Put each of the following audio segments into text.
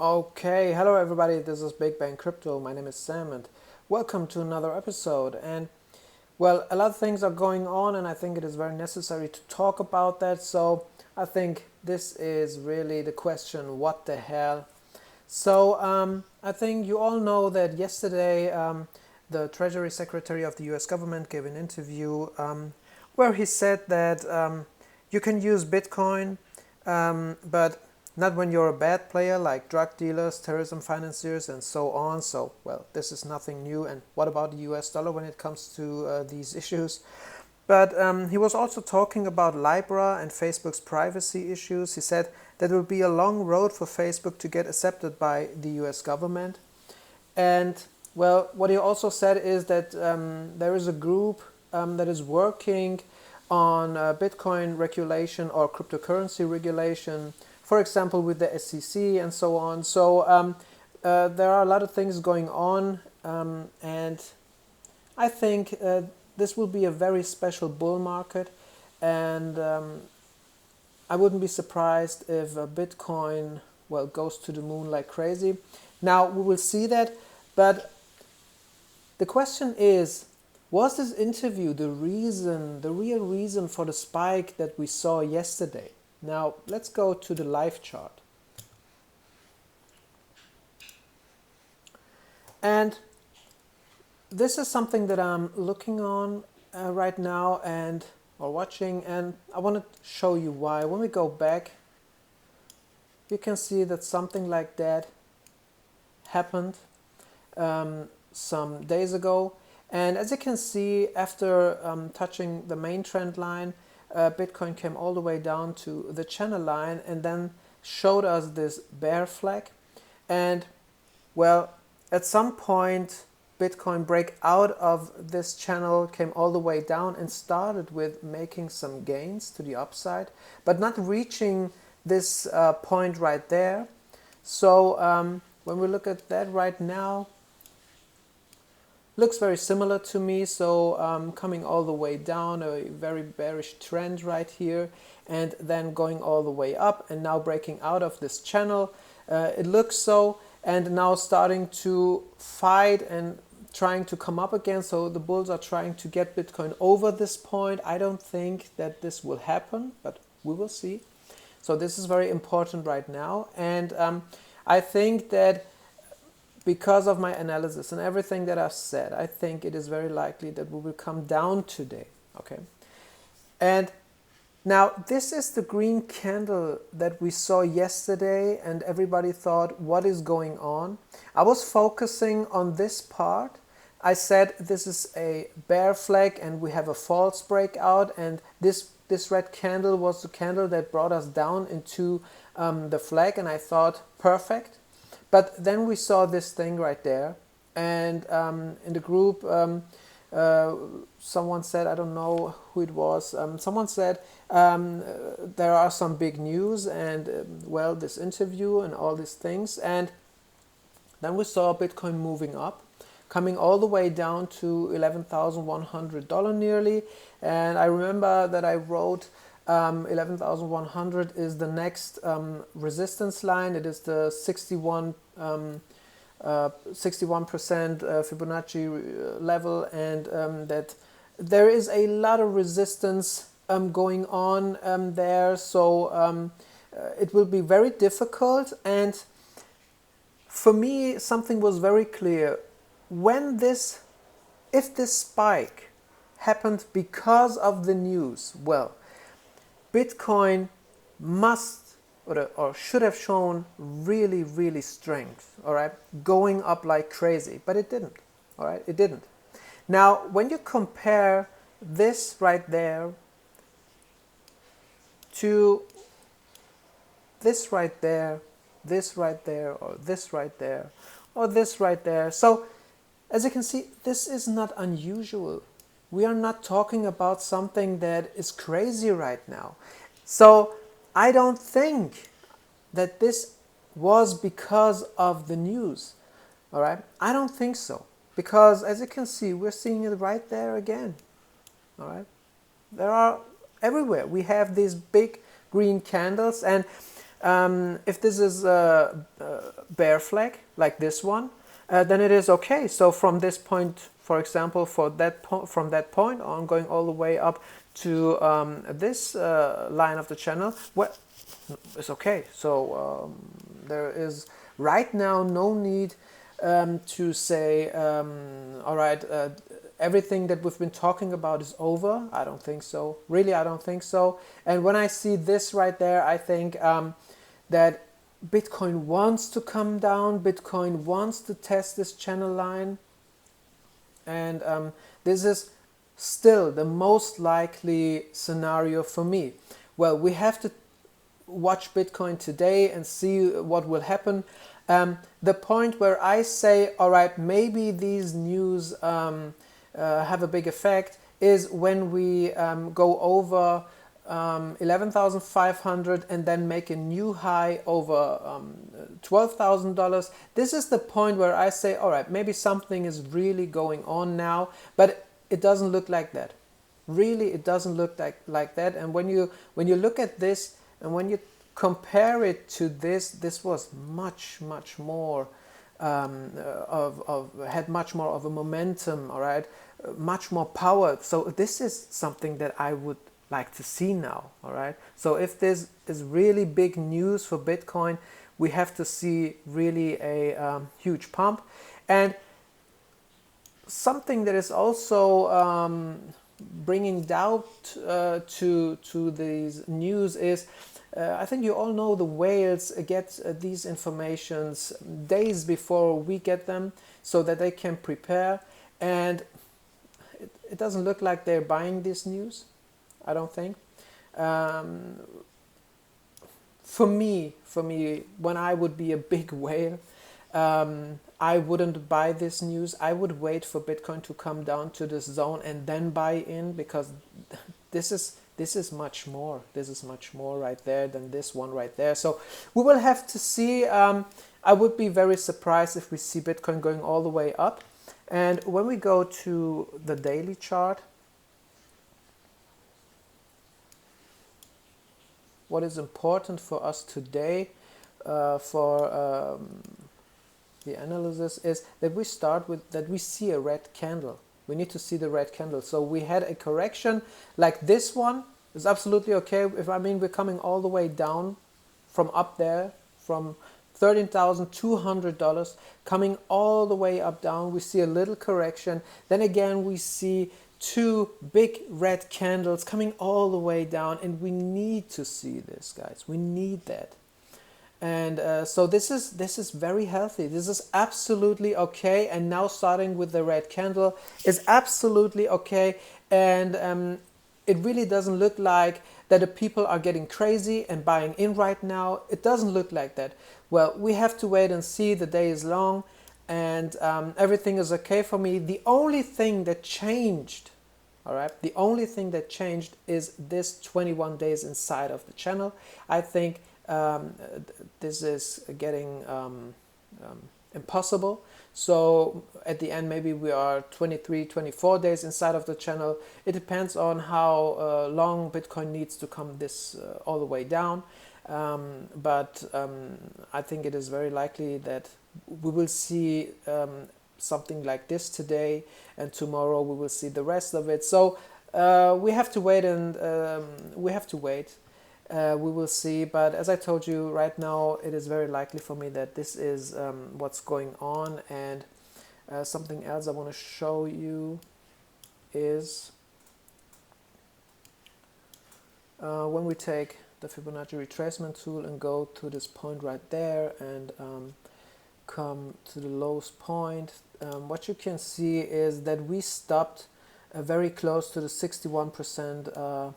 Okay, hello everybody, this is Big Bang Crypto. My name is Sam and welcome to another episode. And well, a lot of things are going on and I think it is very necessary to talk about that. So I think this is really the question, what the hell? So I think you all know that yesterday the Treasury Secretary of the US government gave an interview where he said that you can use Bitcoin, but not when you're a bad player like drug dealers, terrorism financiers, and so on. So, well, this is nothing new. And what about the US dollar when it comes to these issues? But he was also talking about Libra and Facebook's privacy issues. He said that it will be a long road for Facebook to get accepted by the US government. And, well, what he also said is that there is a group that is working on Bitcoin regulation or cryptocurrency regulation, for example, with the SEC and so on. So there are a lot of things going on, and I think this will be a very special bull market, and I wouldn't be surprised if Bitcoin, well, goes to the moon like crazy. Now, we will see that, but the question is, was this interview the real reason for the spike that we saw yesterday? Now, let's go to the live chart. And this is something that I'm looking on right now or watching, and I want to show you why. When we go back, you can see that something like that happened some days ago. And as you can see, after touching the main trend line, Bitcoin came all the way down to the channel line and then showed us this bear flag. And well, at some point, Bitcoin break out of this channel, came all the way down and started with making some gains to the upside, but not reaching this point right there. So when we look at that right now, looks very similar to me. So coming all the way down, a very bearish trend right here, and then going all the way up and now breaking out of this channel. It looks so, and now starting to fight and trying to come up again. So the bulls are trying to get Bitcoin over this point. I don't think that this will happen, but we will see. So this is very important right now, and I think that because of my analysis and everything that I've said, I think it is very likely that we will come down today. Okay, and now this is the green candle that we saw yesterday, and everybody thought, what is going on? I was focusing on this part. I said this is a bear flag and we have a false breakout, and this red candle was the candle that brought us down into the flag, and I thought, perfect. But then we saw this thing right there, and in the group, someone said, I don't know who it was, someone said there are some big news and, well, this interview and all these things. And then we saw Bitcoin moving up, coming all the way down to $11,100 nearly. And I remember that I wrote 11,100 is the next resistance line. It is the 61% Fibonacci level, and that there is a lot of resistance going on there. So it will be very difficult. And for me, something was very clear. If this spike happened because of the news, well, Bitcoin must or should have shown really, really strength, all right, going up like crazy, but it didn't, all right, it didn't. Now, when you compare this right there to this right there, this right there, or this right there, or this right there, so as you can see, this is not unusual. We are not talking about something that is crazy right now. So I don't think that this was because of the news. All right, I don't think so, because as you can see, we're seeing it right there again. All right, there are everywhere. We have these big green candles, and If this is a bear flag like this one, then it is okay. So from this point, for example, from that point on, going all the way up to this line of the channel, well, it's okay. So there is right now no need to say, all right, everything that we've been talking about is over. I don't think so. Really, I don't think so. And when I see this right there, I think that Bitcoin wants to come down. Bitcoin wants to test this channel line. And this is still the most likely scenario for me. Well, we have to watch Bitcoin today and see what will happen. The point where I say, all right, maybe these news have a big effect is when we go over 11,500 and then make a new high over $12,000. This is the point where I say, all right, maybe something is really going on now, but it doesn't look like that. Really, it doesn't look like that. And when you look at this and when you compare it to this was much more had much more of a momentum, all right, much more power. So this is something that I would like to see now, all right. So if this is really big news for Bitcoin, we have to see really a huge pump. And something that is also bringing doubt to these news is I think you all know the whales get these informations days before we get them so that they can prepare, and it doesn't look like they're buying this news. I don't think. For me, when I would be a big whale, I wouldn't buy this news. I would wait for Bitcoin to come down to this zone and then buy in, because this is much more. This is much more right there than this one right there. So we will have to see. I would be very surprised if we see Bitcoin going all the way up. And when we go to the daily chart, what is important for us today for the analysis is that we start with that we see a red candle. We need to see the red candle. So we had a correction like this one. It's absolutely okay. If we're coming all the way down from up there, from $13,200, coming all the way up down, we see a little correction. Then again, we see two big red candles coming all the way down, and we need to see this, guys. We need that. And so this is very healthy. This is absolutely okay. And now starting with the red candle is absolutely okay. And it really doesn't look like that the people are getting crazy and buying in right now. It doesn't look like that. Well, we have to wait and see. The day is long, and everything is okay for me. The only thing that changed, all right, the only thing that changed is this 21 days inside of the channel. I think this is getting impossible. So at the end, maybe we are 23, 24 days inside of the channel. It depends on how long Bitcoin needs to come this all the way down. But I think it is very likely that we will see something like this today, and tomorrow we will see the rest of it. So we have to wait, and we have to wait. We will see, but as I told you, right now it is very likely for me that this is what's going on. And something else I want to show you is when we take the Fibonacci retracement tool and go to this point right there and come to the lowest point, what you can see is that we stopped very close to the 61%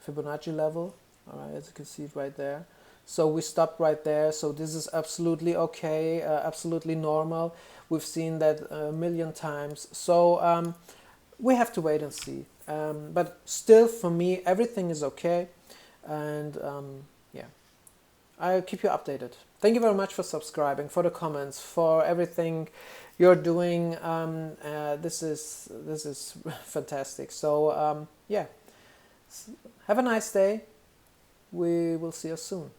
Fibonacci level. All right, as you can see it right there. So we stopped right there. So this is absolutely okay, absolutely normal. We've seen that a million times. So we have to wait and see. But still, for me, everything is okay. And yeah, I'll keep you updated. Thank you very much for subscribing, for the comments, for everything you're doing. This is fantastic. So yeah, have a nice day. We will see you soon.